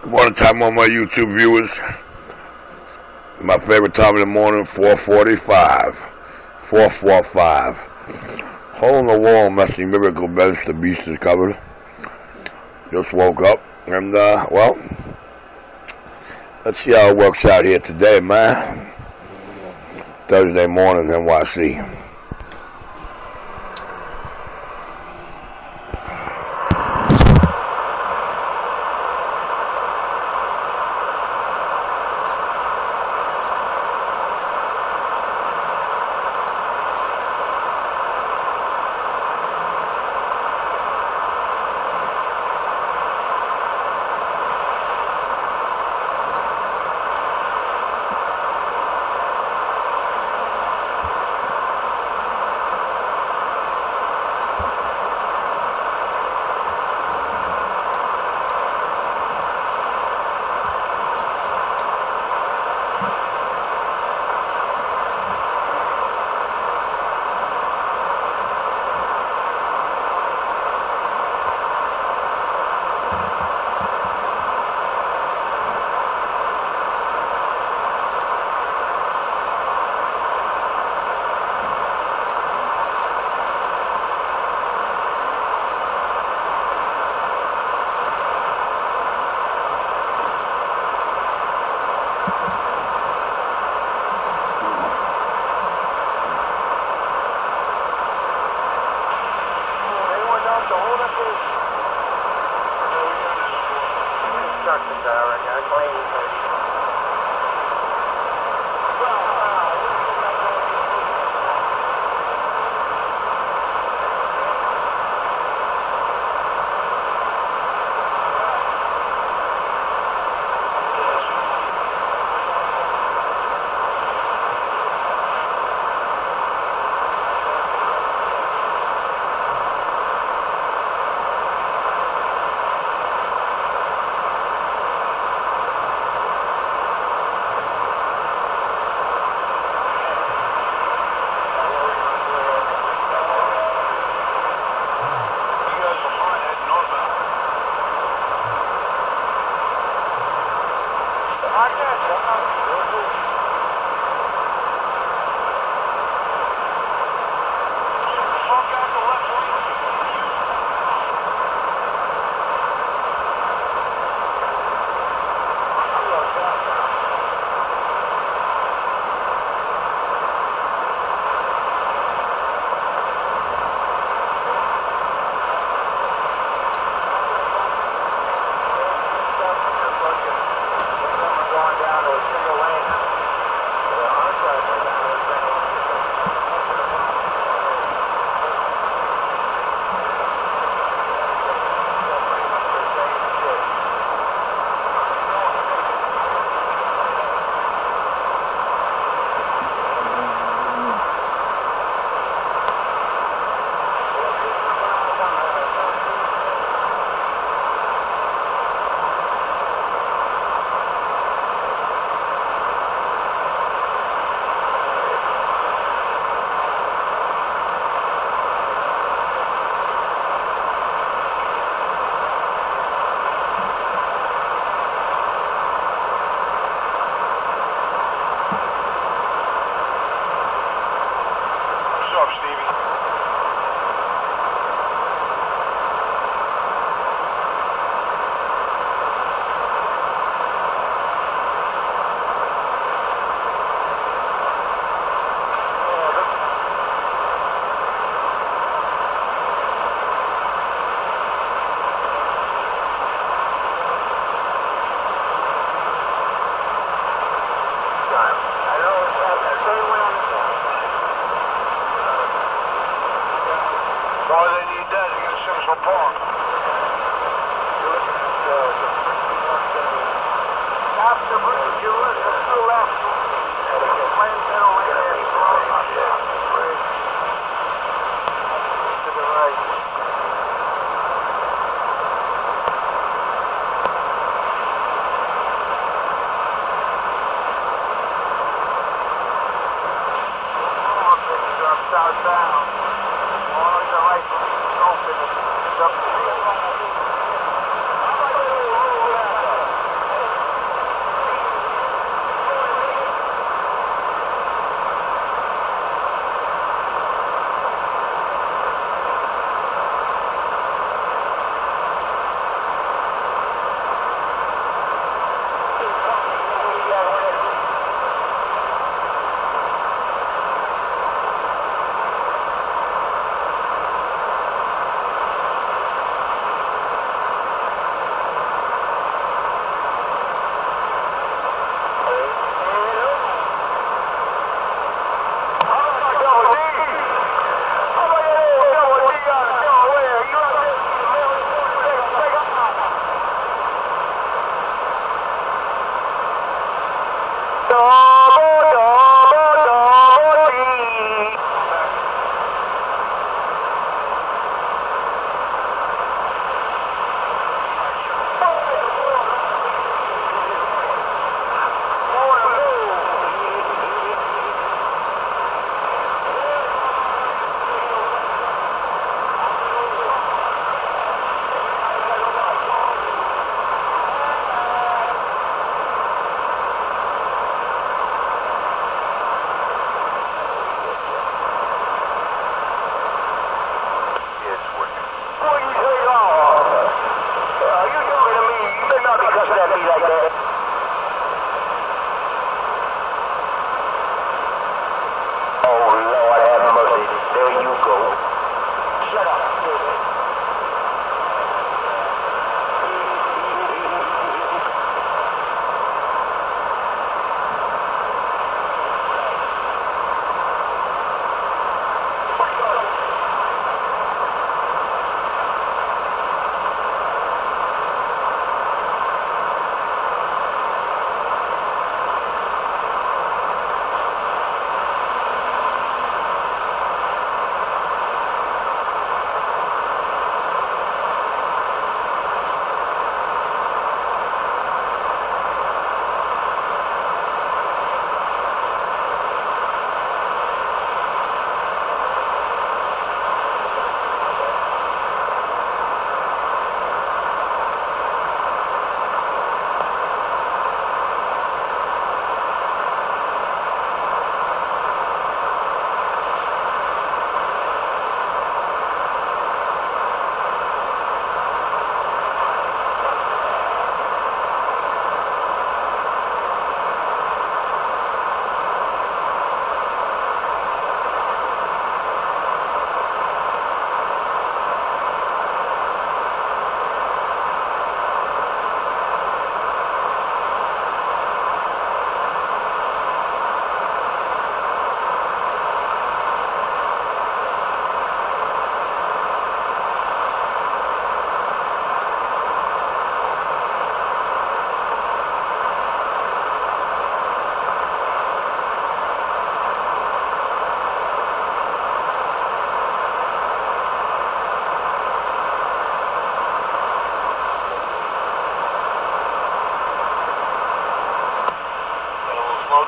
Good morning time on my YouTube viewers. My favorite time in the morning, 4:45. 4:45. Hole in the wall, messy miracle bench, the beast is covered. Just woke up and well, let's see how it works out here today, man. Thursday morning, NYC.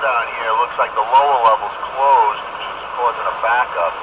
down here. It looks like the lower level's closed, which is causing a backup.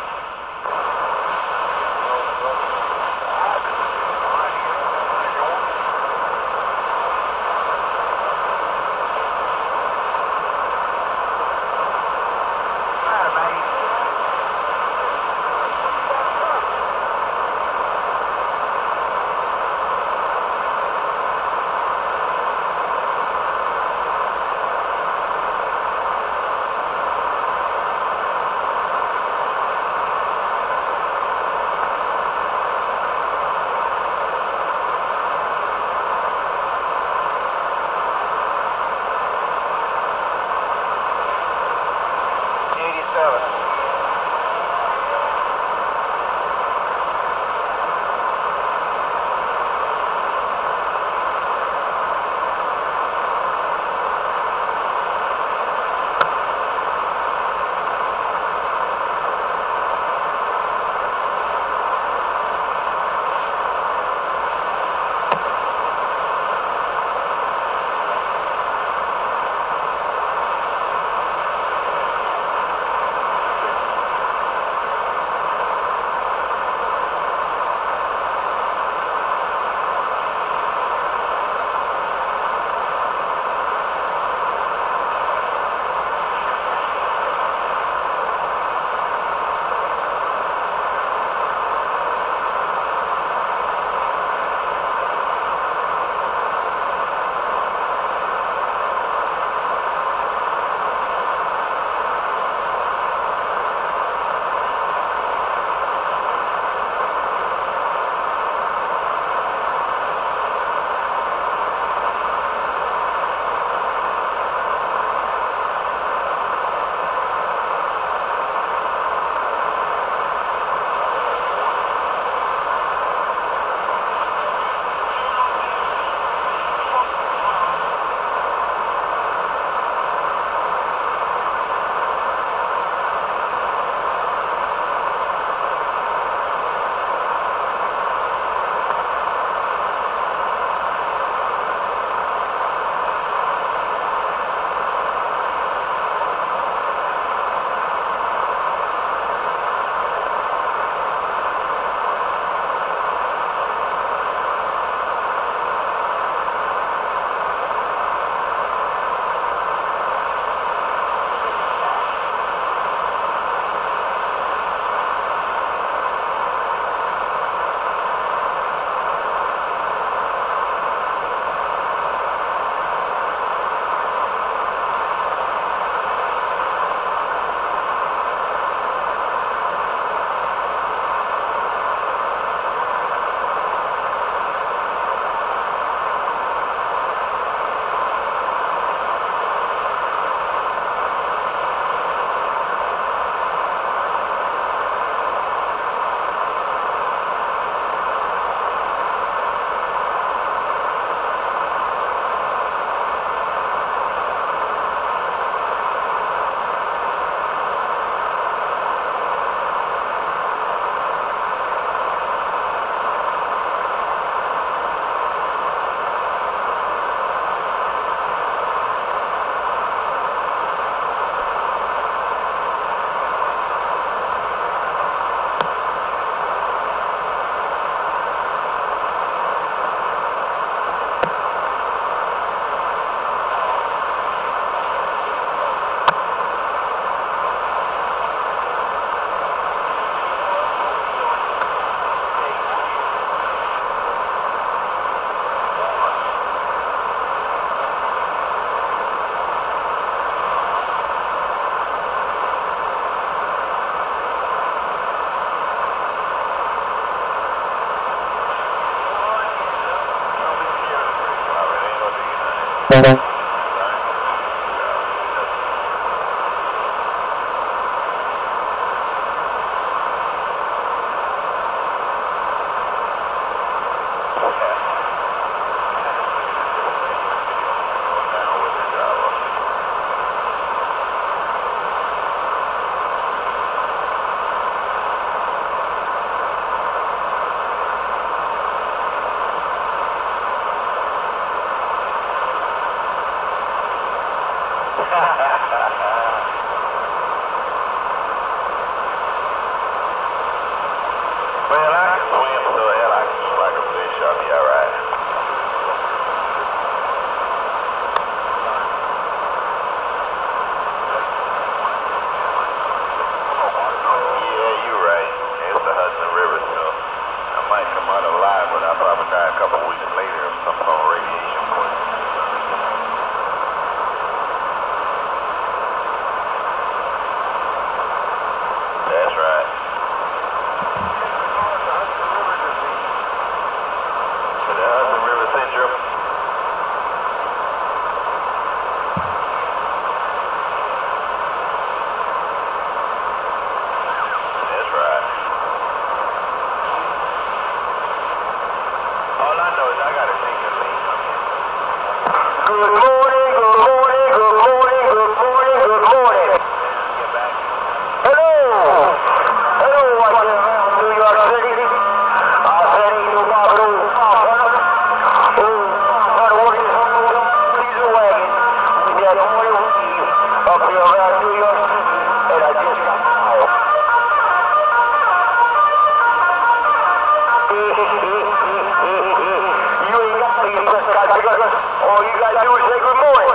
All you gotta do is say good morning.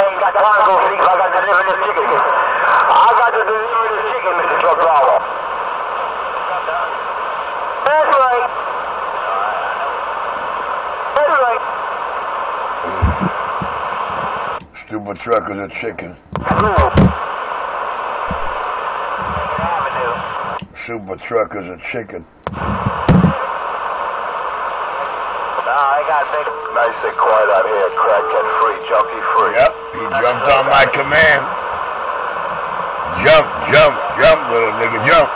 Ain't got time to go sleep. I got to deliver this chicken. I got to deliver this chicken, Mr. Truck Driver. That's right. That's right. Stupid truckers are chicken. Super truckers are chicken. Nice and quiet out here, crackhead free, junkie free. Yep, he jumped on my command. Jump, jump, jump, little nigga, jump.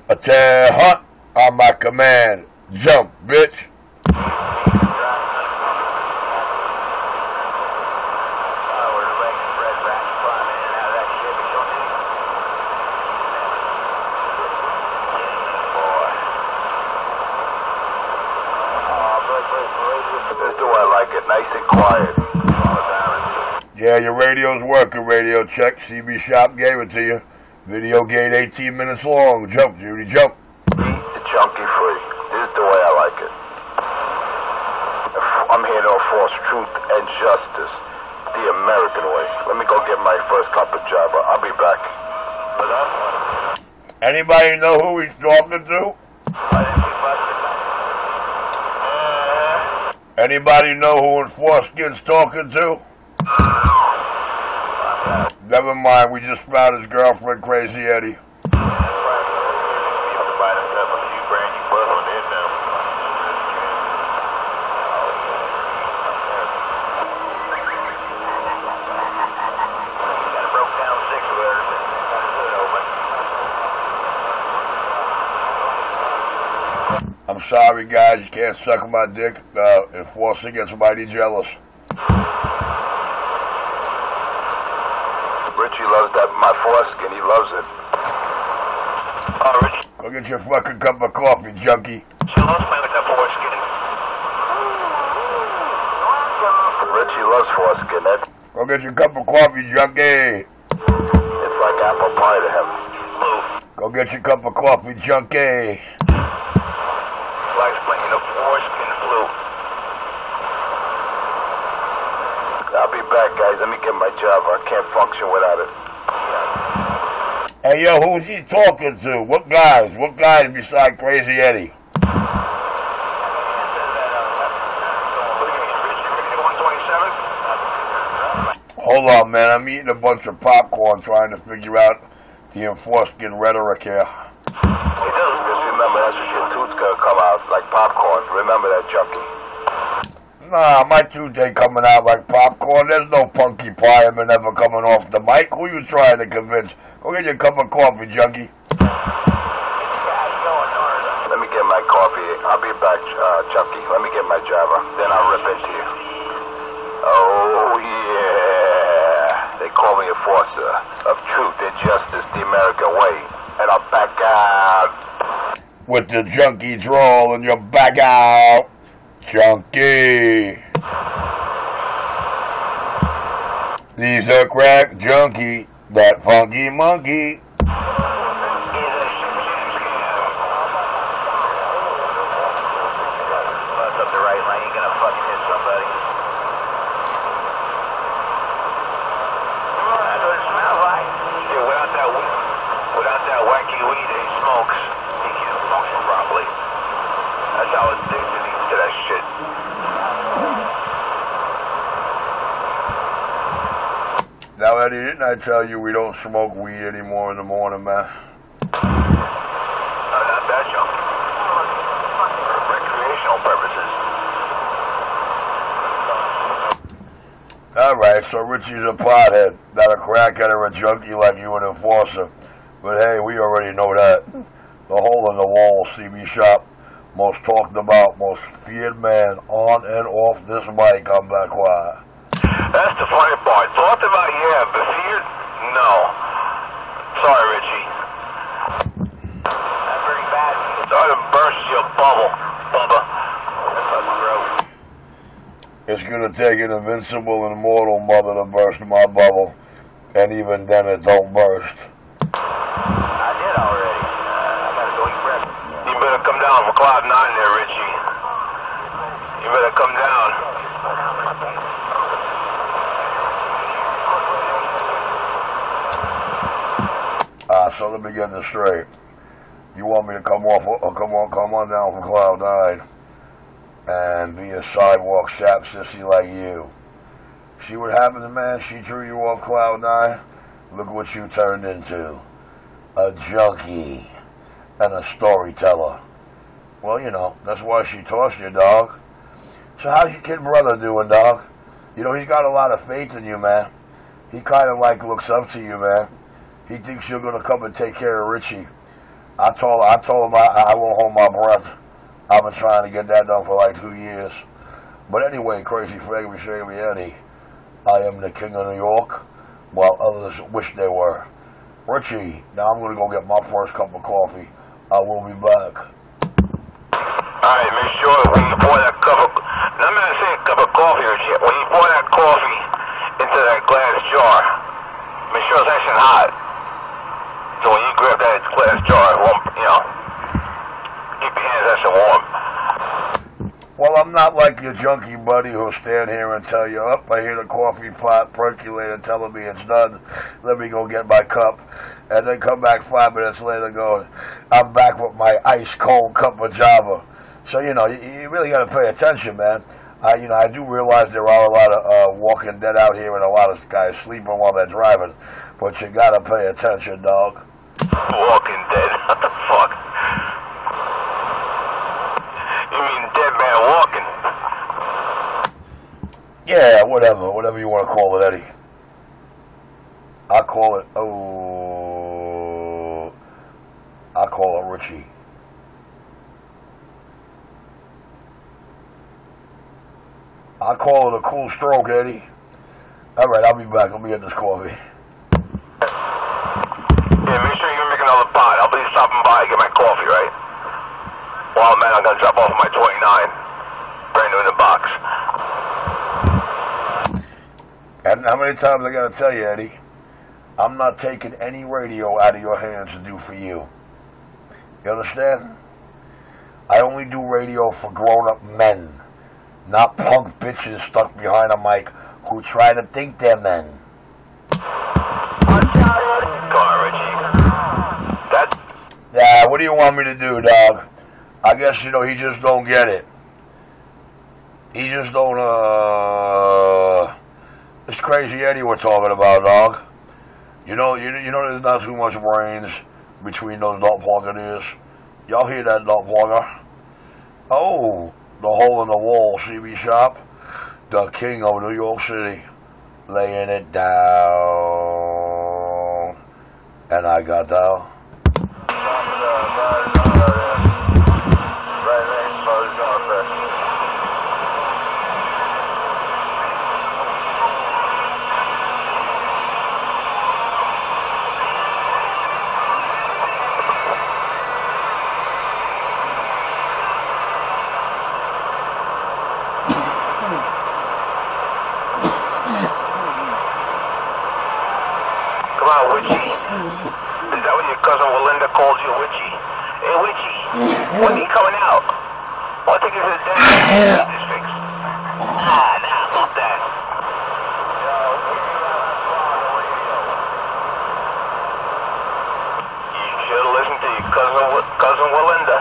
Attack hunt on my command. Jump, bitch. This do I like it, nice and quiet. Yeah, your radio's working, radio check. CB Shop gave it to you. Video gate 18 minutes long. Jump, Judy, jump. The junkie free. This is the way I like it. I'm here to enforce truth and justice. The American way. Let me go get my first cup of java. I'll be back. Anybody know who he's talking to? Anybody know who Enforcekin's talking to? Never mind, we just found his girlfriend, Crazy Eddie. I'm sorry, guys, you can't suck my dick. Enforcing gets mighty jealous. Richie loves that, my foreskin, he loves it. Oh, Richie. Go get your fucking cup of coffee, junkie. She loves playing with that foreskin. Richie loves foreskin, Ed. Go get your cup of coffee, junkie. It's like apple pie to him. Go get your cup of coffee, junkie. Likes playing the foreskin flute. I'll be back, guys. Let me get my job. I can't function without it. Hey, yo, who's he talking to? What guys? What guys beside Crazy Eddie? Hold on, man. I'm eating a bunch of popcorn trying to figure out the Enforckin rhetoric here. Just remember, that's what your tooth's gonna come out like popcorn. Remember that, junkie. Nah, my tooth ain't coming out like popcorn. There's no punky pie ever coming off the mic. Who you trying to convince? Go get your cup of coffee, junkie. Let me get my coffee. I'll be back, junkie. Let me get my Java. Then I'll rip into you. Oh, yeah. They call me a forcer of truth and justice, the American way. And I'm back out. With the junkie drawl and you're back out. Junkie. He's a crack junkie, that funky monkey. Now, Eddie, didn't I tell you we don't smoke weed anymore in the morning, man? Not that junk. For recreational purposes. Alright, so Richie's a pothead, not a crackhead or a junkie like you an enforcer. But hey, we already know that. The hole in the wall CB shop, most talked about, most feared man on and off this mic, I'm back quiet. That's the funny part. Talked about, yeah, but feared? No. Sorry, Richie. That's very bad. Started to burst your bubble, Bubba. That's fucking gross. It's gonna take an invincible and immortal mother to burst my bubble. And even then it don't burst. I did already. I gotta go eat breakfast. You better come down from Cloud 9 there, Richie. You better come down. So let me get this straight. You want me to come on down from Cloud 9 and be a sidewalk sap sissy like you. See what happened, man? She drew you off Cloud 9. Look what you turned into. A junkie and a storyteller. Well, you know, that's why she tossed you, dog. So how's your kid brother doing, dog? You know, he's got a lot of faith in you, man. He kind of like looks up to you, man. He thinks you're going to come and take care of Richie. I told him I won't hold my breath. I've been trying to get that done for like 2 years. But anyway, crazy Faggy Shavy Eddie, I am the king of New York, while others wish they were. Richie, now I'm going to go get my first cup of coffee. I will be back. Alright, make sure when you pour that cup of... I'm not saying a cup of coffee or shit. When you pour that coffee into that glass jar, make sure it's nice and hot. So when you grab that glass jar, it won't, you know, keep your hands nice and warm. Well, I'm not like your junkie buddy who'll stand here and tell you, oh, I hear the coffee pot percolator telling me it's done. Let me go get my cup. And then come back 5 minutes later going, I'm back with my ice cold cup of Java. So, you know, you really got to pay attention, man. You know, I do realize there are a lot of walking dead out here and a lot of guys sleeping while they're driving. But you got to pay attention, dog. Walking dead? What the fuck? You mean dead man walking? Yeah, whatever you want to call it, Eddie. I call it Richie. I call it a cool stroke, Eddie. Alright, I'll be back. Let me get this coffee. Yeah, make sure you make another pot. I'll be stopping by to get my coffee, right? Well, man, I'm going to drop off my 29. Brand new in the box. And how many times I got to tell you, Eddie? I'm not taking any radio out of your hands to do for you. You understand? I only do radio for grown-up men, not punk bitches stuck behind a mic who try to think they're men. Yeah, what do you want me to do, dog? I guess, you know, he just don't get it. He just don't, It's crazy Eddie we're talking about, dog. You know there's not too much brains between those doppelganger ears. Y'all hear that doppelganger? Oh, the hole in the wall CB shop. The king of New York City. Laying it down. And I got down. called you a witchy. Hey, witchy, when are you coming out? Well, I think it's a damn districts. Nah, fuck that. You should listen to your cousin Willinda.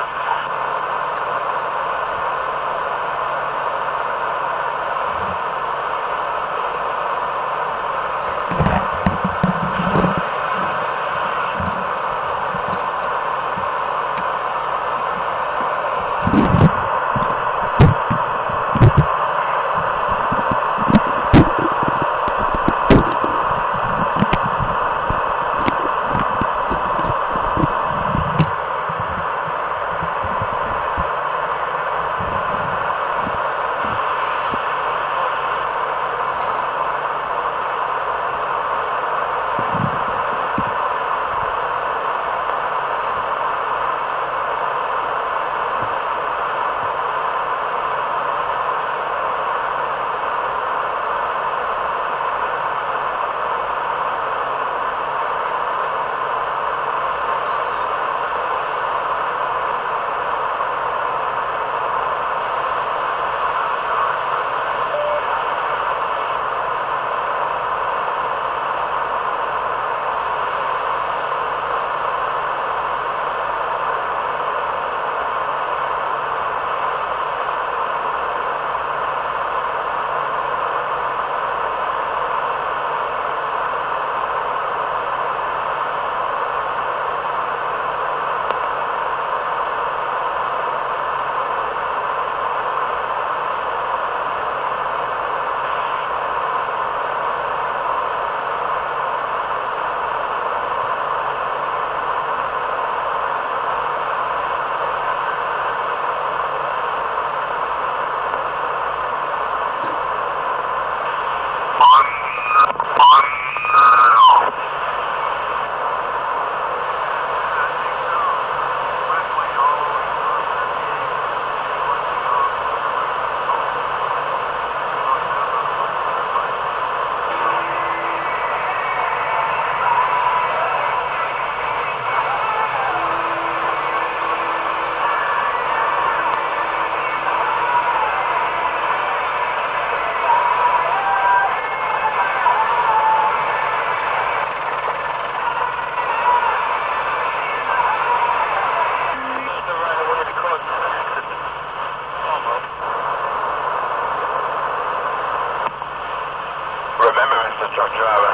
Truck driver.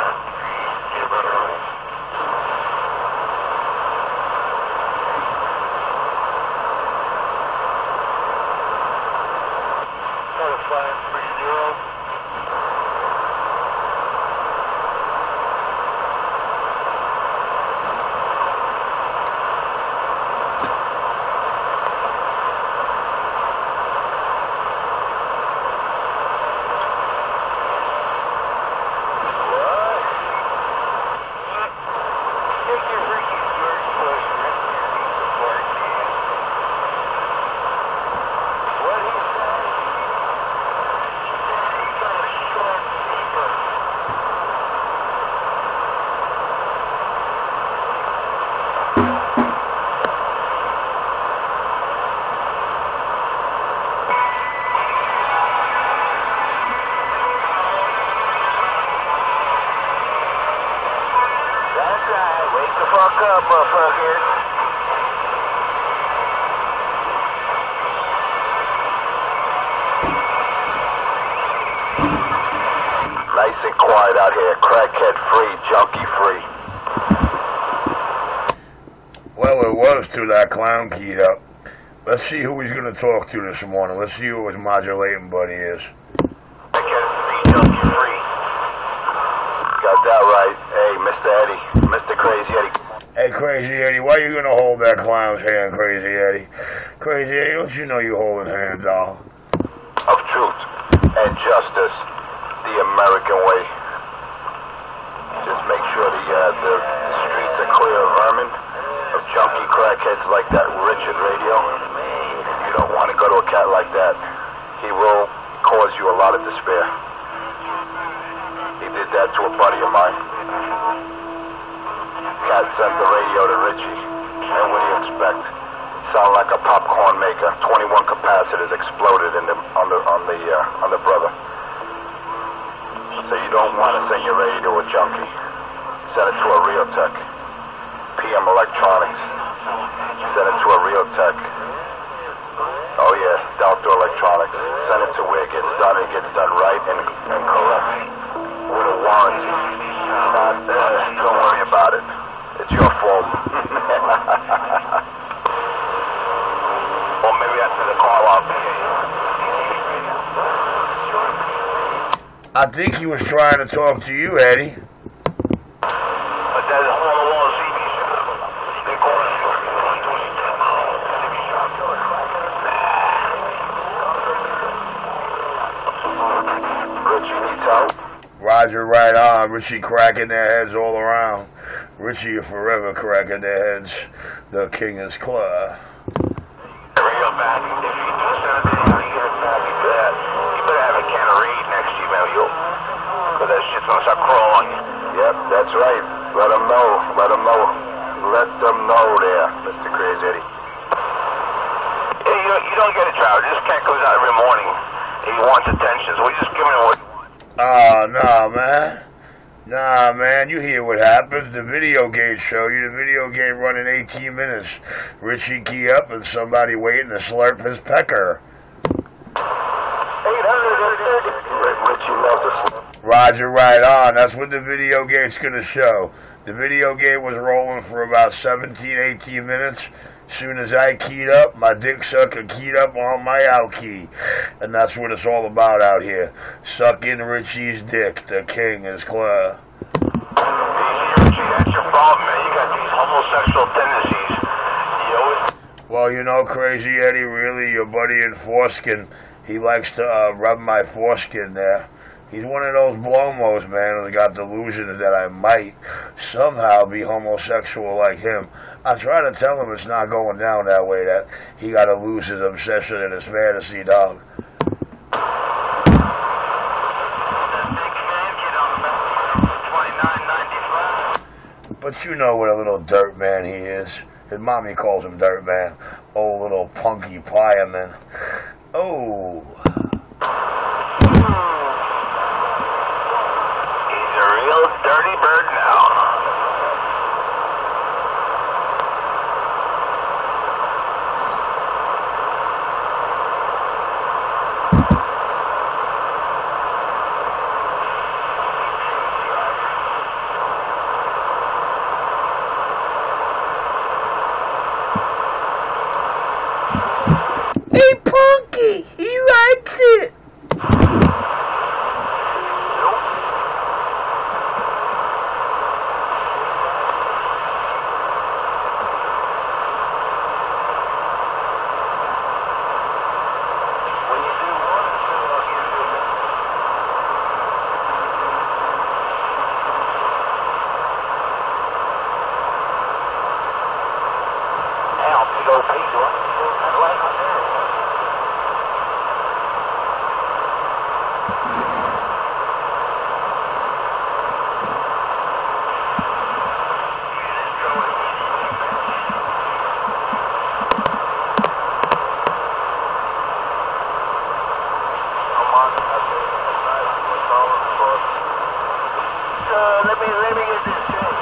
Fuck up, motherfuckers. Nice and quiet out here. Crackhead free, junkie free. Well, it was to that clown keyed up. Let's see who he's going to talk to this morning. Let's see who his modulating buddy is. Crackhead free, junkie free. Got that right. Hey, Mr. Eddie. Mr. Crazy Eddie. Hey, Crazy Eddie, why you gonna hold that clown's hand, Crazy Eddie? Crazy Eddie, don't you know you're holding hands, doll? Of truth and justice, the American way. Just make sure the streets are clear of vermin, of junkie crackheads like that Richard Radio. You don't want to go to a cat like that. He will cause you a lot of despair. He did that to a buddy of mine. Cat sent the radio to Richie. And expect. Sound like a popcorn maker. 21 capacitors exploded on the brother. So you don't want to send your radio to a junkie. Send it to a real tech. PM Electronics. Send it to a real tech. Oh yeah, Outdoor Electronics. Send it to where it gets done. It gets done right and correct. With a warranty. Don't worry about it. It's your fault. Or maybe after the call up. I think he was trying to talk to you, Eddie. But that's all the wall CB shop. They call it Richie needs help. Roger, right on. Richie cracking their heads all around. Richie forever cracking their heads. The king is claw. Real bad. If you do something, you get it back. You better have a can of Reed next to you, man. Because that shit's gonna start crawling. Yep, that's right. Let them know. Let them know. Let them know there, Mr. Crazy Eddie. Yeah, you don't get it, Travis. This cat comes out every morning. He wants attention, so we just give him what. Oh, no, man. Nah, man, you hear what happens. The video game show you. The video game running 18 minutes. Richie key up and somebody waiting to slurp his pecker. 830. Richie loves us. Roger, right on. That's what the video game's going to show. The video game was rolling for about 17, 18 minutes. Soon as I keyed up, my dick sucker keyed up on my out key. And that's what it's all about out here. Sucking Richie's dick. The king is claw. Richie, that's your problem, man. You got these homosexual tendencies. Well, you know, Crazy Eddie, really, your buddy in foreskin, he likes to rub my foreskin there. He's one of those blomos, man, who's got delusions that I might somehow be homosexual like him. I try to tell him it's not going down that way, that he got to lose his obsession and his fantasy, dog. But you know what a little dirt man he is. His mommy calls him Dirt Man. Oh, little punky fireman. Oh. He's a real dirty bird now. Hey, Punky, he likes it. Let me get this straight.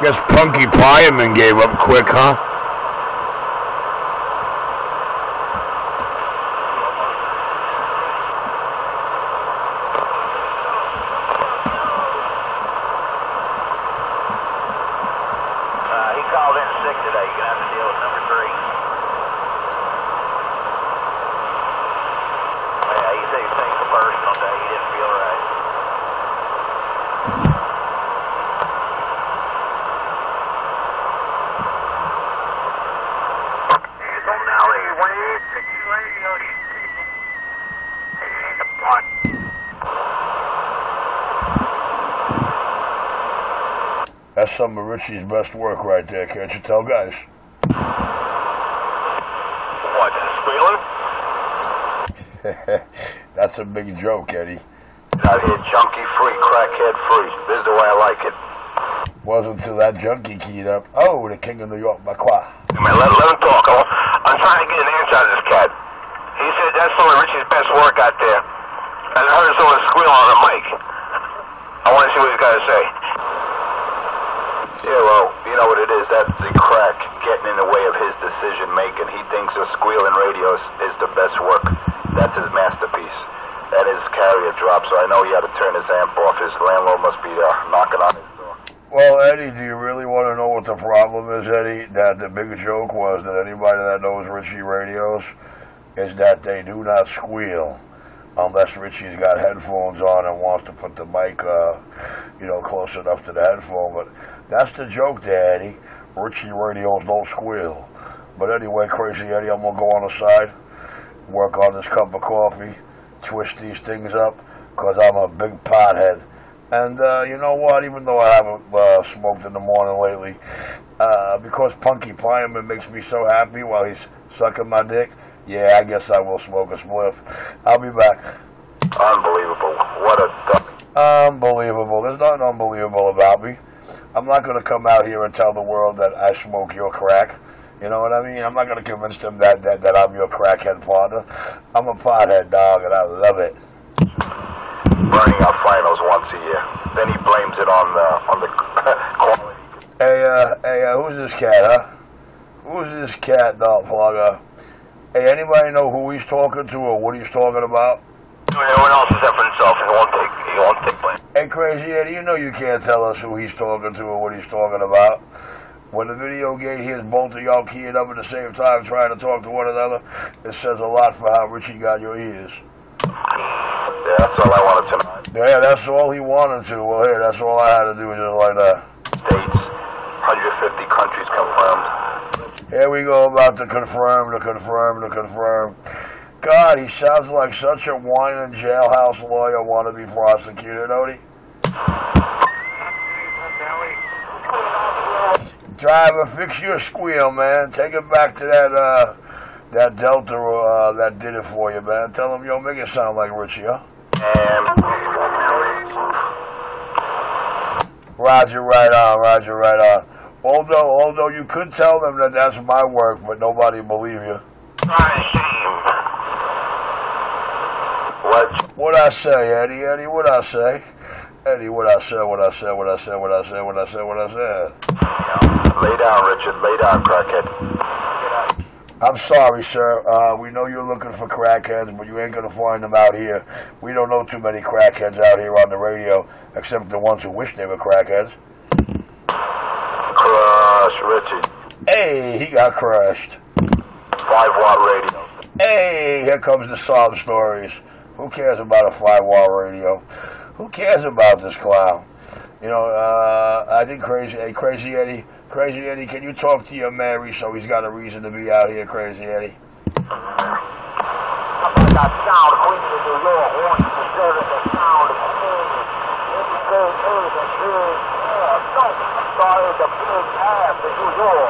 Guess Punky Pieman gave up quick, huh? He called in sick today. You're going to have to deal with number 3. Yeah, he said he's taking it personal today. He didn't feel right. That's some of Richie's best work right there, can't you tell, guys? What, just squealing? That's a big joke, Eddie. Out here, junkie free, crackhead free. This is the way I like it. Wasn't until that junkie keyed up. Oh, the king of New York, Macquarie. Man, let him talk. I'm trying to get an answer out of this cat. He said that's some of Richie's best work out there. And I heard someone squeal on the mic. I want to see what he's got to say. Yeah, well, you know what it is. That's the crack getting in the way of his decision making. He thinks a squealing radio is the best work. That's his masterpiece. That is carrier drop, so I know he had to turn his amp off. His landlord must be knocking on his door. Well, Eddie, do you really want to know what the problem is, Eddie? That the big joke was that anybody that knows Richie radios is that they do not squeal unless Richie's got headphones on and wants to put the mic, close enough to the headphone. But that's the joke there, Eddie. Richie radios don't squeal. But anyway, Crazy Eddie, I'm going to go on the side, work on this cup of coffee, twist these things up, because I'm a big pothead. And you know what, even though I haven't smoked in the morning lately, because Punky Pieman makes me so happy while he's sucking my dick, yeah, I guess I will smoke a spliff. I'll be back. Unbelievable. What a dummy. Unbelievable. There's nothing unbelievable about me. I'm not going to come out here and tell the world that I smoke your crack. You know what I mean? I'm not going to convince them that I'm your crackhead partner. I'm a pothead, dog, and I love it. Burning out finals once a year. Then he blames it on the quality. Hey, who's this cat, huh? Who's this cat, dog plugger? Hey, anybody know who he's talking to or what he's talking about? Everyone else is there for himself. He won't take blame. Hey, Crazy Eddie, you know you can't tell us who he's talking to or what he's talking about. When the video game hears both of y'all keying up at the same time trying to talk to one another, it says a lot for how Richie got your ears. Yeah, that's all I wanted to know. Yeah, that's all he wanted to. Well, hey, that's all I had to do, just like that. States, 150 countries confirmed. Here we go about to confirm. God, he sounds like such a whining jailhouse lawyer wannabe prosecutor, don't he? Driver, fix your squeal, man. Take it back to that Delta that did it for you, man. Tell him, make it sound like Richie, huh? Roger, right on. Although you could tell them that that's my work, but nobody believe you. What I say, Eddie? What I say? Eddie, what I said? Lay down, Richard. Lay down, crackhead. I'm sorry, sir. We know you're looking for crackheads, but you ain't going to find them out here. We don't know too many crackheads out here on the radio, except the ones who wish they were crackheads. Crush, Richie. Hey, he got crushed. 5-watt radio. Hey, here comes the sob stories. Who cares about a 5-watt radio? Who cares about this clown? I think Crazy Eddie, can you talk to your Mary so he's got a reason to be out here, Crazy Eddie? That sound queen of New York wants to serve the sound of queen. Sorry, the big ass of New York.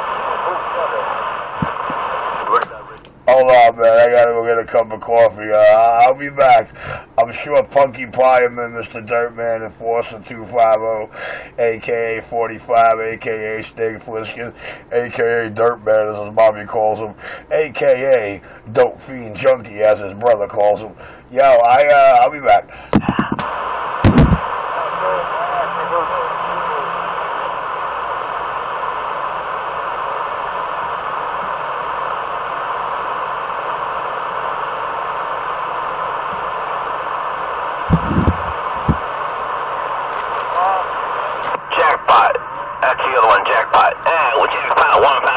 Hold on, man. I gotta go get a cup of coffee. I'll be back. I'm sure Punky Pieman, Mr. Dirtman, Enforcer 250, a.k.a. 45, a.k.a. Snake Plissken, a.k.a. Dirtman, as his mommy calls him, a.k.a. Dope Fiend Junkie, as his brother calls him. Yo, I'll be back. jackpot. With jackpot 150.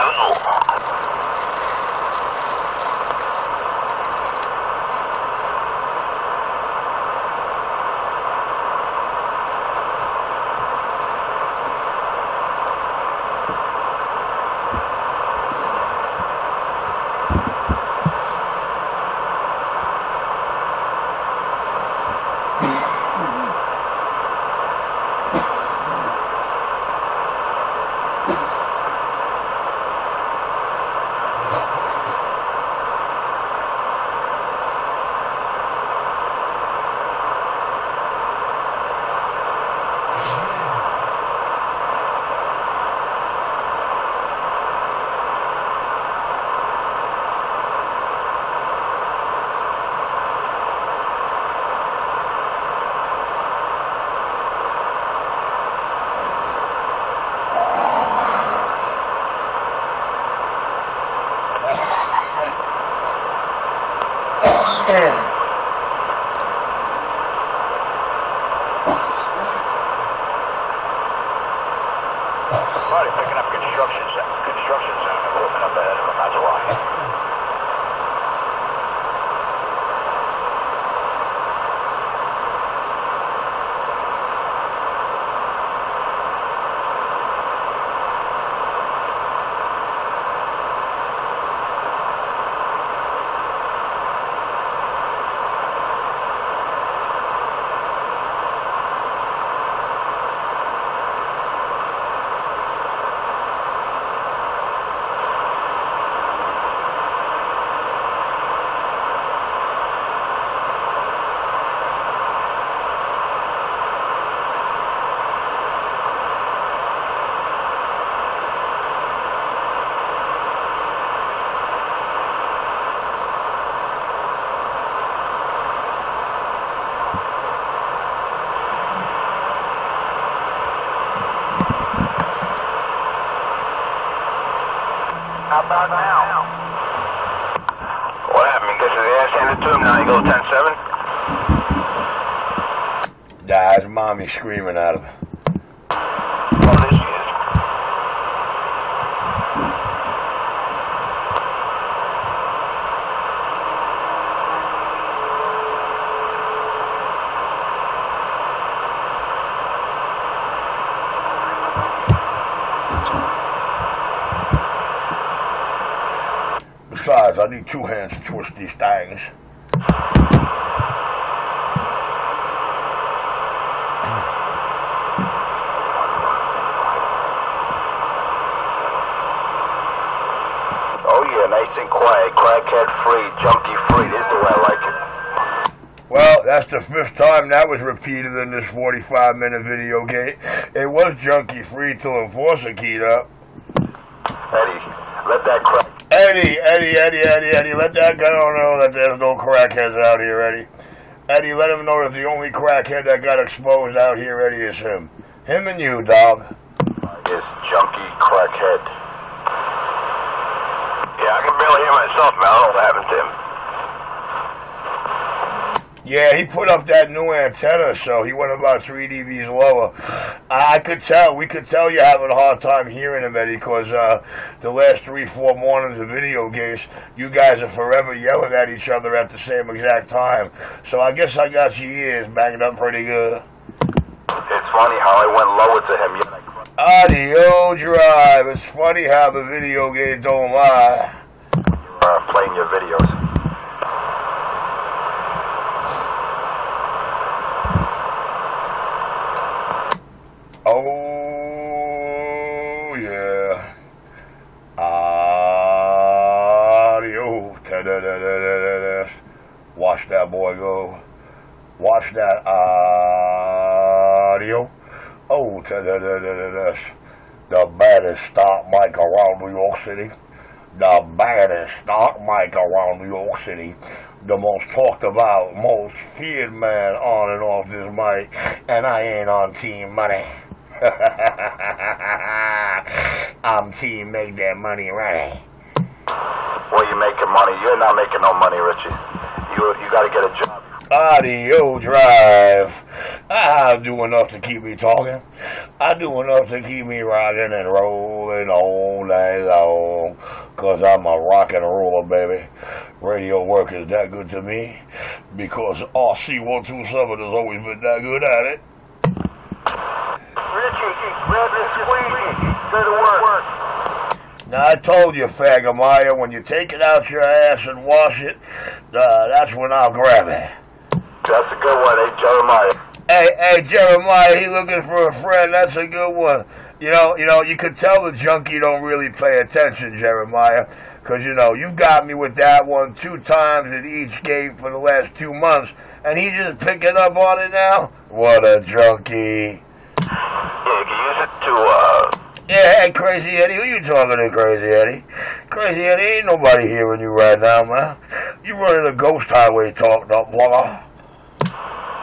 Somebody picking up construction zone equipment up ahead of them, that's why. How about now? What happened? You get his ass handed to him, now you go 10-7? Nah, his mommy screaming at him. Oh, there she is. Besides, I need two hands to twist these things. Oh yeah, nice and quiet, crackhead free, junkie free, this is the way I like it. Well, that's the 5th time that was repeated in this 45-minute video game. It was junkie free till Enforcer keyed up. Eddie, let that crack. Eddie, let that guy know that there's no crackheads out here, Eddie. Eddie, let him know that the only crackhead that got exposed out here, Eddie, is him. Him and you, dog. Is junkie crackhead. Yeah, I can barely hear myself, man. I don't know what happened to him. Yeah, he put up that new antenna, so he went about 3 dBs lower. I could tell, we could tell you're having a hard time hearing him, Eddie, because the last 3-4 mornings of video games, you guys are forever yelling at each other at the same exact time. So I guess I got your ears banged up pretty good. It's funny how I went lower to him. Audio drive. It's funny how the video game don't lie. Playing your videos. Oh, yeah. Audio. Watch that boy go. Watch that audio. Oh, the baddest stock mic around New York City. The baddest stock mic around New York City. The most talked about, most feared man on and off this mic. And I ain't on Team Money. I'm Team Make That Money Right. Well, you making money. You're not making no money, Richie. You got to get a job. Audio drive. I do enough to keep me talking. I do enough to keep me rocking and rolling all day long. Cause I'm a rock and roller, baby. Radio work is that good to me. Because RC127 has always been that good at it. Richie, grab this squeegee. Go to work. Now, I told you, Fagamaya, when you take it out your ass and wash it, that's when I'll grab it. That's a good one, Jeremiah. Hey, Jeremiah, he looking for a friend. That's a good one. You know, you could tell the junkie don't really pay attention, Jeremiah, because, you got me with that one 2 times at each gate for the last 2 months, and he just picking up on it now? What a junkie. Yeah, you can use it to, Yeah, hey, Crazy Eddie, who you talking to, Crazy Eddie? Crazy Eddie, ain't nobody hearing you right now, man. You running the ghost highway talk, don't blogger.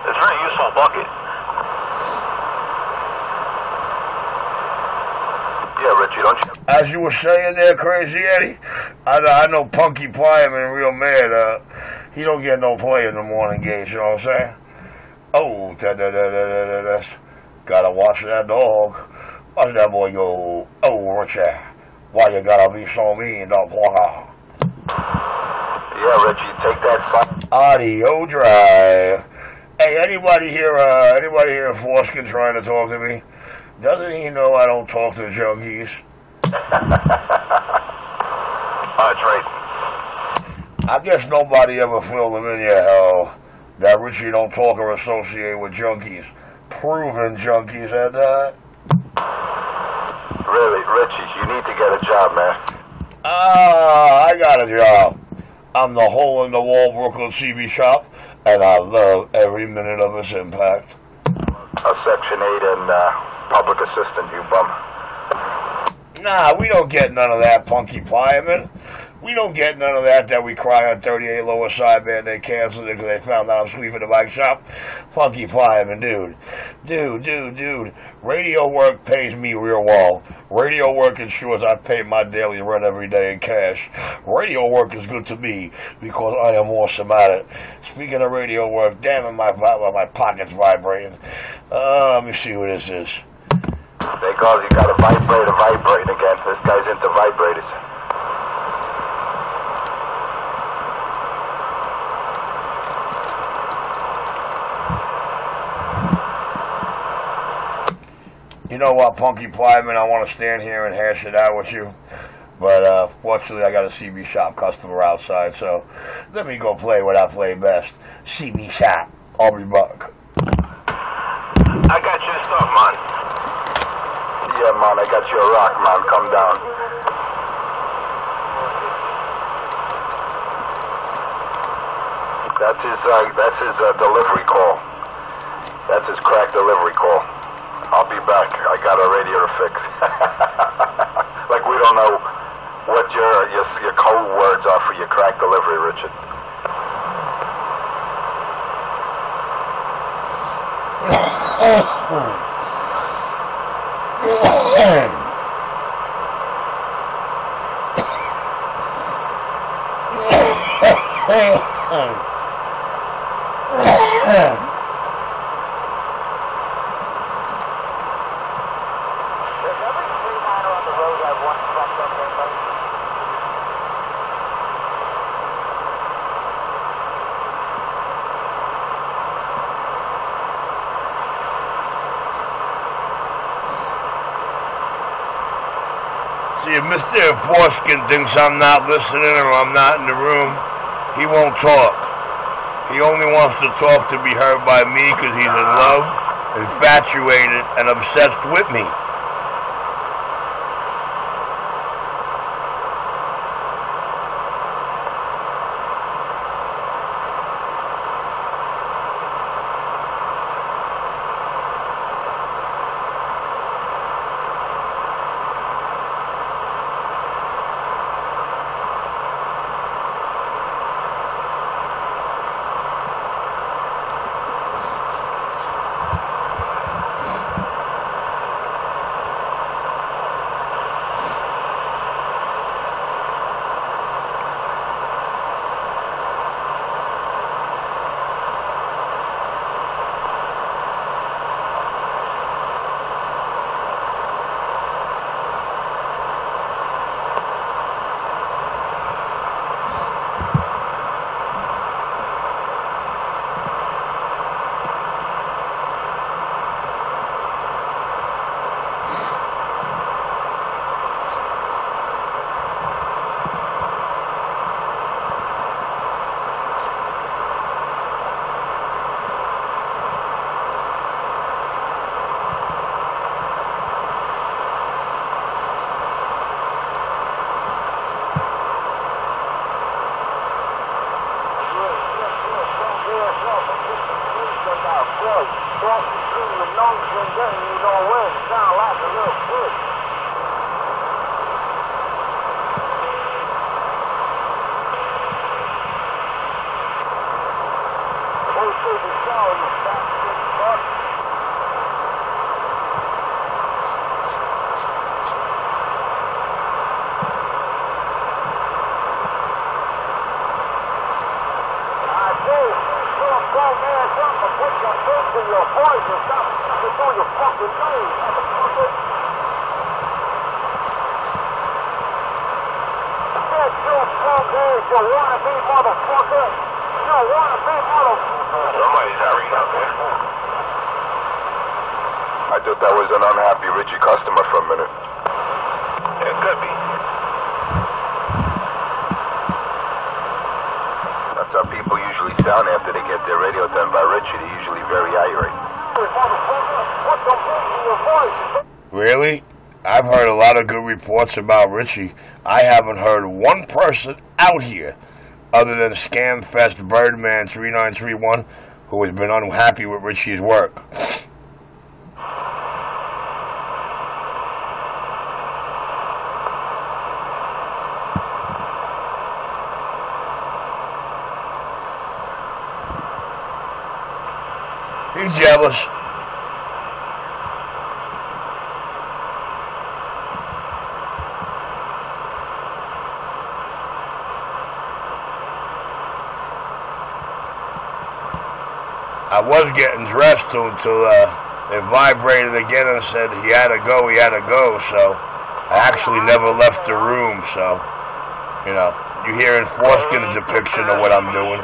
It's a very useful bucket. Yeah, Richie, don't you? As you were saying there, Crazy Eddie, I know Punky Plyman real mad. He don't get no play in the morning games, you know what I'm saying? Oh, that's gotta watch that dog. Watch that boy go, oh, Richie, why you gotta be so mean, dog blogger? Yeah, Richie, take that side. Audio drive. Hey, anybody here in Forskin trying to talk to me? Doesn't he know I don't talk to junkies? That's right. I guess nobody ever filled him in yet, how that Richie don't talk or associate with junkies. Proven junkies at that. Really, Richie, you need to get a job, man. I got a job. I'm the hole-in-the-wall Brooklyn CB shop, and I love every minute of its impact. A Section 8 and public assistant, you bum. Nah, we don't get none of that, Punky Plyman. We don't get none of that we cry on 38 Lower Side, man. They canceled it because they found out I'm sweeping the bike shop. Punky Plyman, dude. Radio work pays me real well. Radio work ensures I pay my daily rent every day in cash. Radio work is good to me because I am awesome at it. Speaking of radio work, damn it, my pocket's vibrating. Let me see who this is. There goes, you got to vibrate again. This guy's into vibrators. You know what, Punky Plyman, I want to stand here and hash it out with you, but fortunately I got a CB shop customer outside, so let me go play what I play best. CB shop. I'll be back. I got your stuff, man. Yeah, man, I got your rock, man. Come down. That's his delivery call. That's his crack delivery call. I'll be back. I got a radio to fix. Like we don't know what your code words are for your crack delivery, Richard. See, if Mr. Forskin thinks I'm not listening or I'm not in the room, he won't talk. He only wants to talk to be heard by me because he's in love, infatuated, and obsessed with me. in your voice and stop fucking doing your fucking thing, motherfucker. Get your punk ass, you wannabe motherfucker. You wannabe motherfucker. Somebody's hurrying up there. I thought that was an unhappy Richie customer for a minute. It could be. That's how people usually sound after they get their radio done by Richie. They're usually very irate. What's the bass in your voice? Really? I've heard a lot of good reports about Richie. I haven't heard one person out here, other than Scamfest Birdman 3931, who has been unhappy with Richie's work. He's jealous. I was getting dressed until it vibrated again and said he had to go, so I actually never left the room, so, you know, you're hearing Forskin's depiction of what I'm doing.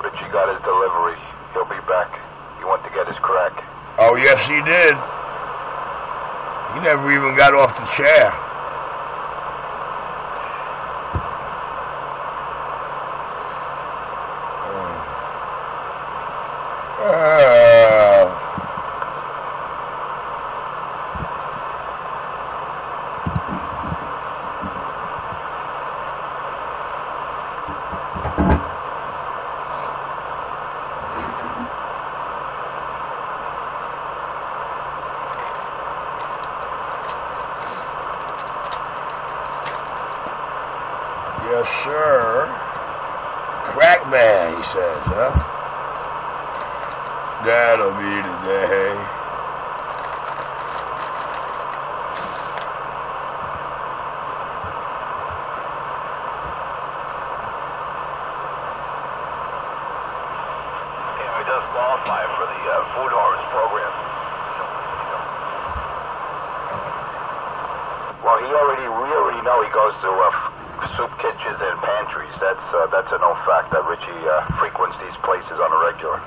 Richie got his delivery. He'll be back. He went to get his crack. Oh, yes, he did. He never even got off the chair. Yes, sir. Crack man, he says, huh? That'll be today. Yeah, he does qualify for the food harvest program. Well, we already know he goes to soup kitchens and pantries. That's a known fact that Richie frequents these places on a regular.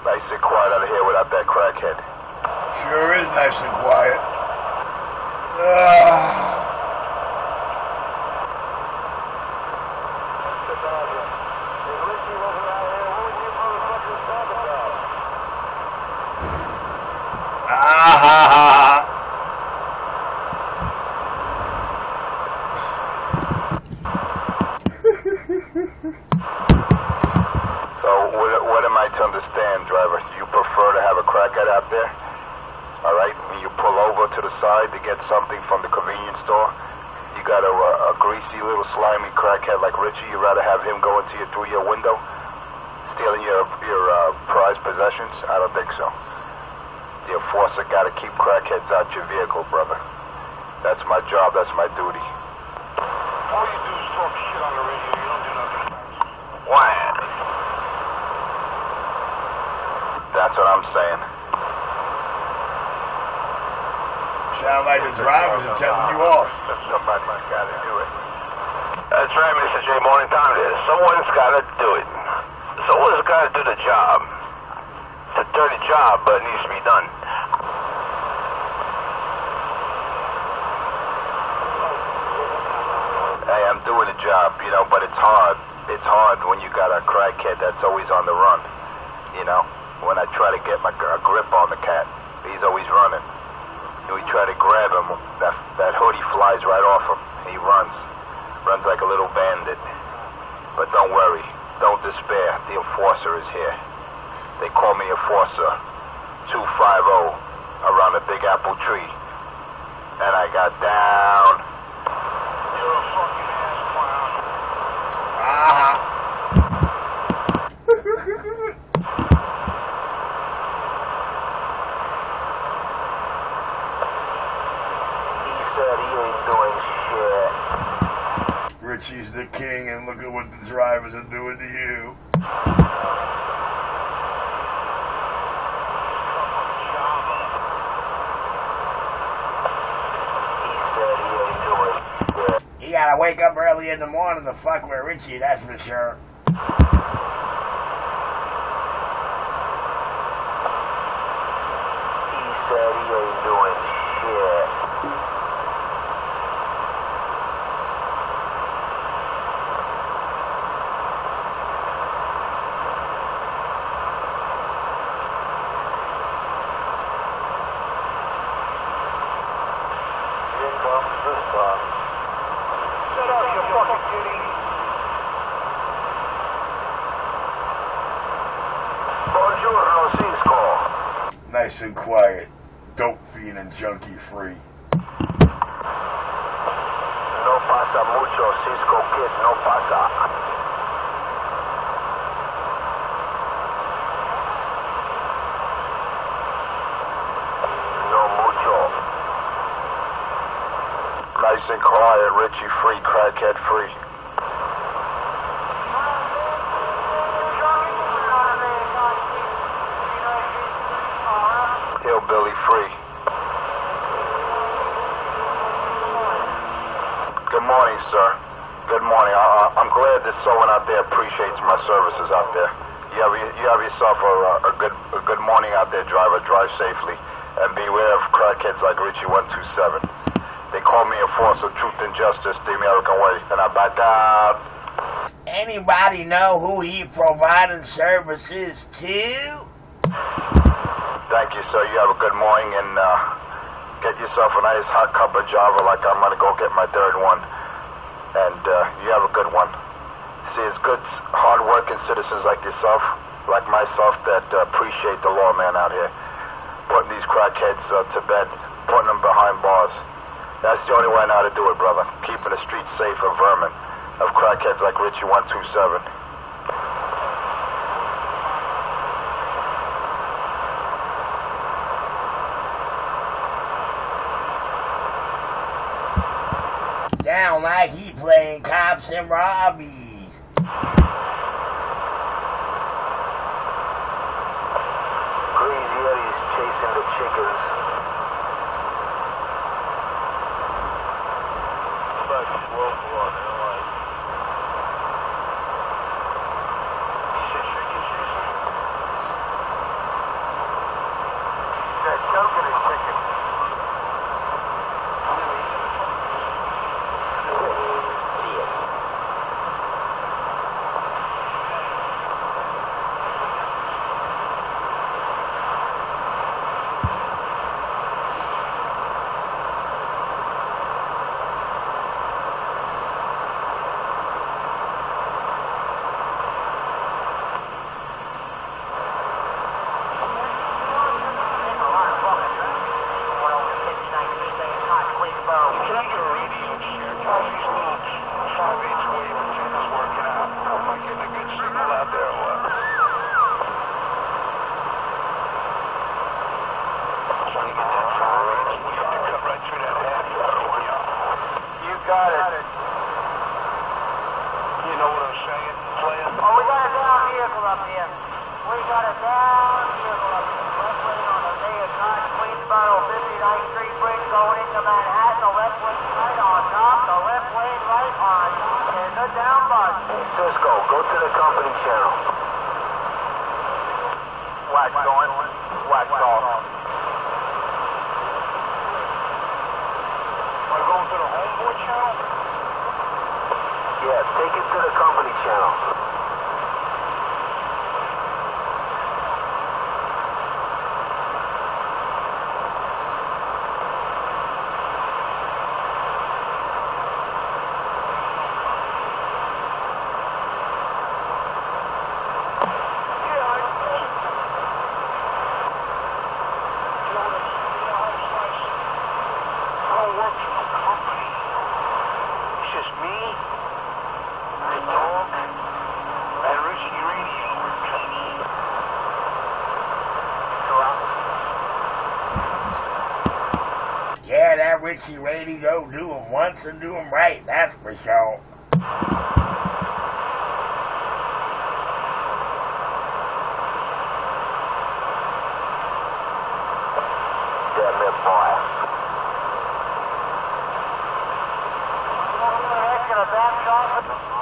Nice and quiet out of here without that crackhead. Sure is nice and quiet. So what am I to understand, driver? You prefer to have a crackhead out there? All right, when you pull over to the side to get something from the convenience store, you got a greasy little slimy crackhead like Richie. You'd rather have him go through your window, stealing your prized possessions? I don't think so. The enforcer got to keep crackheads out your vehicle, brother. That's my job. That's my duty. All you do is talk shit on the radio. You don't do nothing. Why? That's what I'm saying. Sound like the drivers are telling you off. Somebody's got to do it. That's right, Mr. J. Morning time it is. Someone's got to do it. Someone's got to do the job. It's a dirty job, but it needs to be done. Hey, I'm doing a job, you know, but it's hard. It's hard when you got a crackhead that's always on the run, you know. When I try to get a grip on the cat, he's always running. We try to grab him, that hoodie flies right off him. He runs like a little bandit. But don't worry, don't despair. The enforcer is here. They call me Enforcer 250 around the Big Apple tree. And I got down. You're a fucking ass clown. He said he ain't doing shit. Richie's the king, and look at what the drivers are doing to you. You gotta wake up early in the morning to fuck with Richie, that's for sure. He said he ain't doing shit. Here comes the sun. Shut up, you fucking kitty. Buongiorno, Cisco. Nice and quiet, dope fiend and junkie free. No pasa mucho, Cisco Kid, no pasa. No mucho. Nice and quiet, Richie free, crackhead free. Hillbilly free. Good morning, sir. Good morning. I'm glad that someone out there appreciates my services out there. You have yourself a good morning out there, driver. Drive safely. And beware of crackheads like Richie 127. They call me Enforcer, Truth and Justice, the American way. And I back out. Anybody know who he providing services to? Thank you, sir. You have a good morning, and get yourself a nice hot cup of Java like I'm going to go get my third one. And you have a good one. See, it's good, hard-working citizens like yourself, like myself, that appreciate the law, man, out here. Putting these crackheads to bed, putting them behind bars. That's the only way I know how to do it, brother. Keeping the streets safe of vermin, of crackheads like Richie 127. Sound like he playing cops and robbies. Crazy Eddie's chasing the chickens. They're choking his chicken. Got it. You know what I'm saying? Player? Oh, we got a down vehicle up here. We got a down vehicle up here. Left lane on the day of God, Queensboro, 59th Street Bridge going into Manhattan. The left lane right on top. The left lane right on top. There's a down bus. Cisco, go to the company channel. Wax on. Wax off. Want to go to the homeboy channel? Yeah, take it to the company channel. Yeah, that Richie Radio, do them once and do them right, that's for sure. Damn it, boy.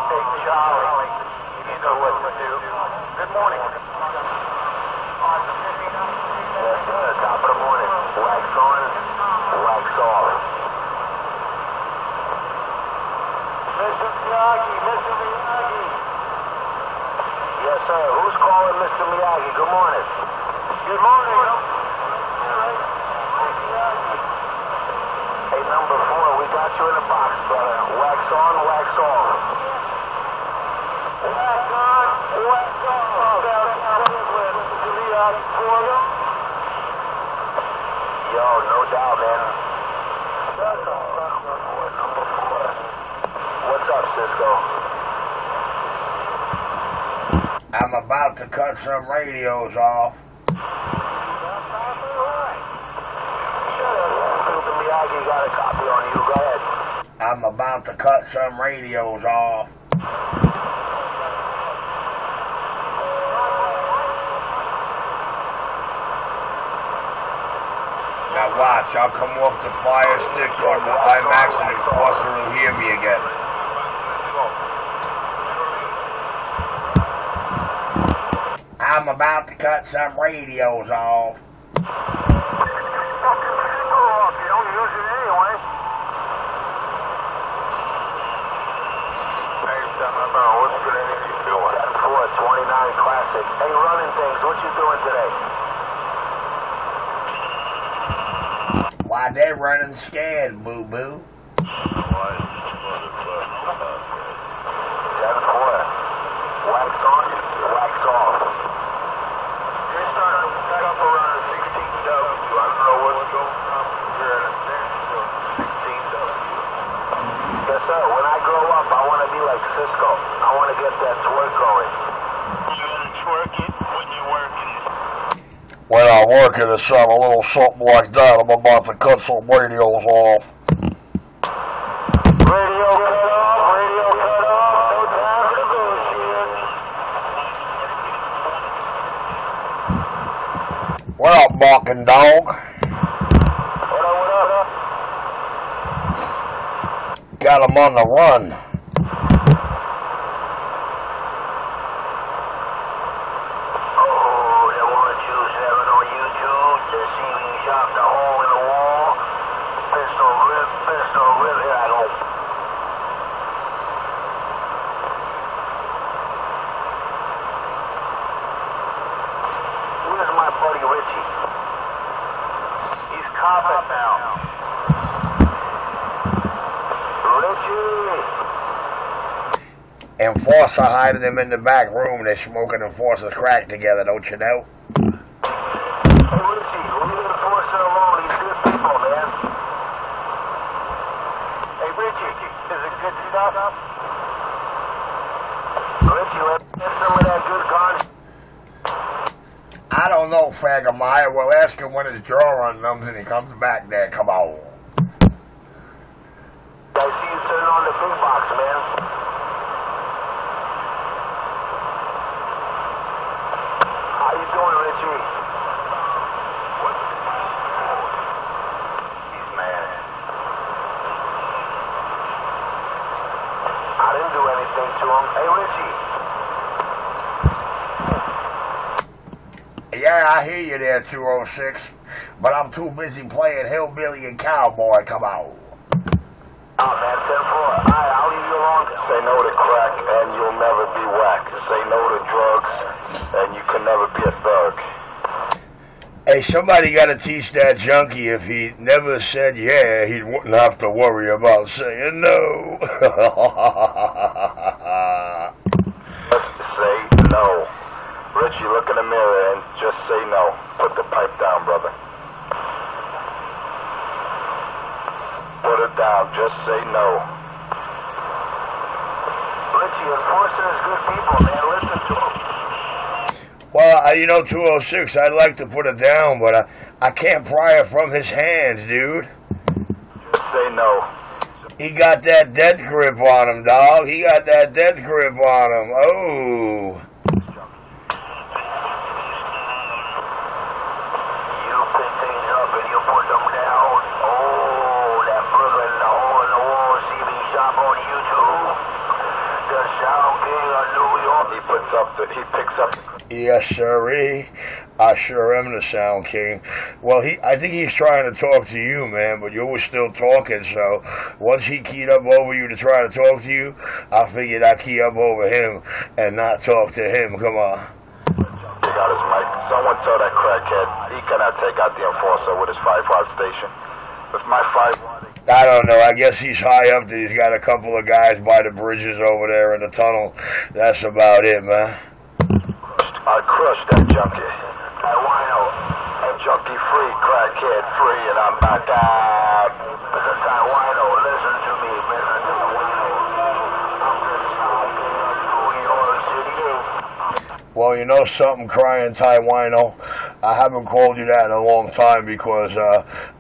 Hey, Charlie, you know what to do. Good morning. Yes, sir, top of the morning. Wax on, wax off. Mr. Miyagi, Mr. Miyagi. Yes, sir. Who's calling Mr. Miyagi? Good morning. Good morning. Hey, number 4, we got you in the box, brother. Wax on, wax off. Wax on, wax off. Mr. Miyagi for you. Yo, no doubt, man. What's up, Cisco? I'm about to cut some radios off. Mr. Miyagi got a copy on you. Go ahead. I'm about to cut some radios off. Now watch, I'll come off the fire stick on the IMAX and Enforcer will hear me again. I'm about to cut some radios off. You don't use it anyway. Hey, what's good anything you doing? 7-4, 29 Classic. Hey, running things, what you doing today? Why, they're running scared, boo-boo. 7-4. Wax on, wax off. You're starting to pick up around the 16W. I don't know what's going on. You're at a standstill. 16W. Yes, sir. When I grow up, I want to be like Cisco. I want to get that twerk going. You gonna twerk it when you're working it? When I'm working or something, a little something like that, I'm about to cut some radios off. Radio cut off, radio cut off. No time for bullshit. What up, barking dog? What up? Got him on the run. Enforcer hiding them in the back room. They're smoking Enforcer's crack together, don't you know? Hey, Richie, leave Enforcer alone. He's good people, man. Hey, Richie, is it good stuff? Richie, let's get some of that good content. I don't know, Fragmeyer. We'll ask him when his drawer unnumbs and he comes back there. Come on. I see you turn on the big box, man. How you doing, Richie? What's the He's mad. I didn't do anything to him. Hey, Richie. Yeah, I hear you there, 206. But I'm too busy playing Hillbilly and Cowboy. Come on. Oh, man, 10-4. All right, I'll leave you alone. Say no to and you can never be a thug. Hey, somebody got to teach that junkie if he never said yeah, he wouldn't have to worry about saying no. Just say no. Richie, look in the mirror and just say no. Put the pipe down, brother. Put it down. Just say no. Richie, enforcers, good people, man. Listen to them. Well, you know, 206, I'd like to put it down, but I can't pry it from his hands, dude. Just say no. He got that death grip on him, dog. He got that death grip on him. Oh. You pick things up and you put them down. Oh, that Brooklyn, the hole in the wall, CB shop on YouTube. The Sound King of New York. He picks up. Yes, sirree. I sure am the Sound King. Well, I think he's trying to talk to you, man, but you were still talking, so once he keyed up over you to try to talk to you, I figured I'd key up over him and not talk to him. Come on. He got his mic. Someone tell that crackhead he cannot take out the enforcer with his 5-5 station. With my 5-1... I don't know. I guess he's high up that he's got a couple of guys by the bridges over there in the tunnel. That's about it, man. I crushed that junkie. That wino. That junkie free, crackhead free, and I'm back out. Mr. Taiwano, listen to me, Mr. Taiwano. I'm the Sound King of New York City. Well, you know something, crying Taiwano? I haven't called you that in a long time because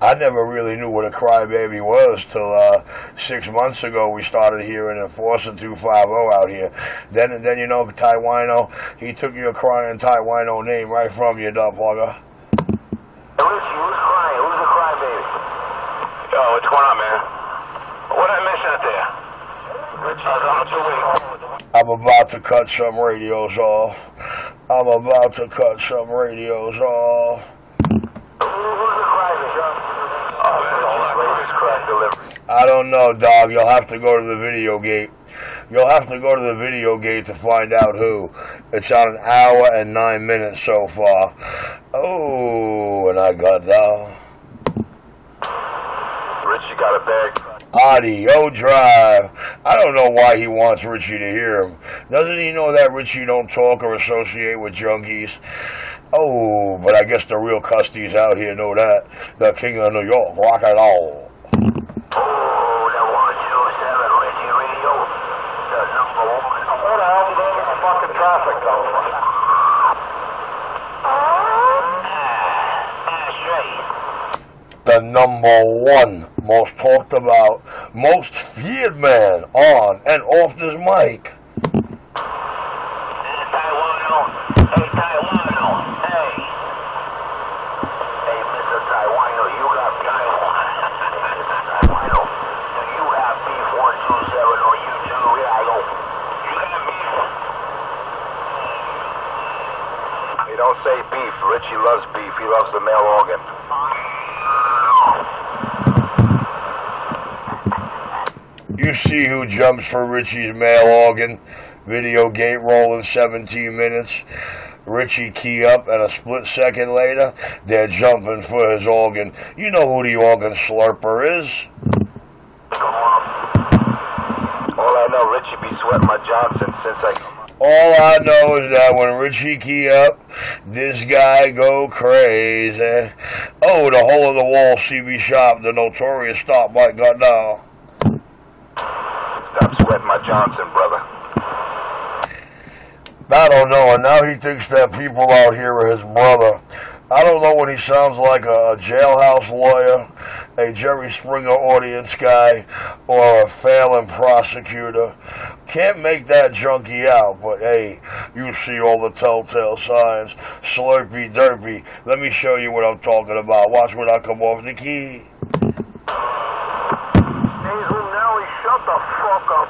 I never really knew what a crybaby was till 6 months ago. We started hearing Enforcer 250 out here. Then you know, Taiwano, he took your crying Taiwano name right from you, dumb bugger. Richie, who's crying? Who's the crybaby? Yo, what's going on, man? What did I miss out there? Richie, I'm about to cut some radios off. I'm about to cut some radios off. Who's the crybaby? Oh, man, all that latest crack delivery. I don't know, dog. You'll have to go to the video gate. You'll have to go to the video gate to find out who. It's on 1 hour and 9 minutes so far. Oh, and I got down. Richie got a bag. Audio drive. I don't know why he wants Richie to hear him. Doesn't he know that Richie don't talk or associate with junkies? Oh, but I guess the real custies out here know that. The King of New York, rock and roll. Oh, the 127 Richie Radio, the number one. Where the hell did all this fucking traffic come from? That's right. The number one most talked about, most feared man on and off this mic. Taiwano. Hey, Taiwano. Hey. Hey, Mr. Taiwano, you got Taiwano. Mr. Taiwano, do you have beef 127 on YouTube? Yeah, I go. You got beef? He don't say beef. Richie loves beef. He loves the male organ. You see who jumps for Richie's male organ. Video gate rolling 17 minutes. Richie key up and a split second later, they're jumping for his organ. You know who the organ slurper is. All I know, Richie be sweating my Johnson since All I know is that when Richie key up, this guy go crazy. Oh, the hole in the wall CB shop, the notorious stop light got down. Stop sweating my Johnson, brother. I don't know, and now he thinks that people out here are his brother. I don't know when he sounds like a jailhouse lawyer, a Jerry Springer audience guy, or a failing prosecutor. Can't make that junkie out, but hey, you see all the telltale signs. Slurpy derpy. Let me show you what I'm talking about. Watch when I come off the key. Hazel Nelly, shut the fuck up.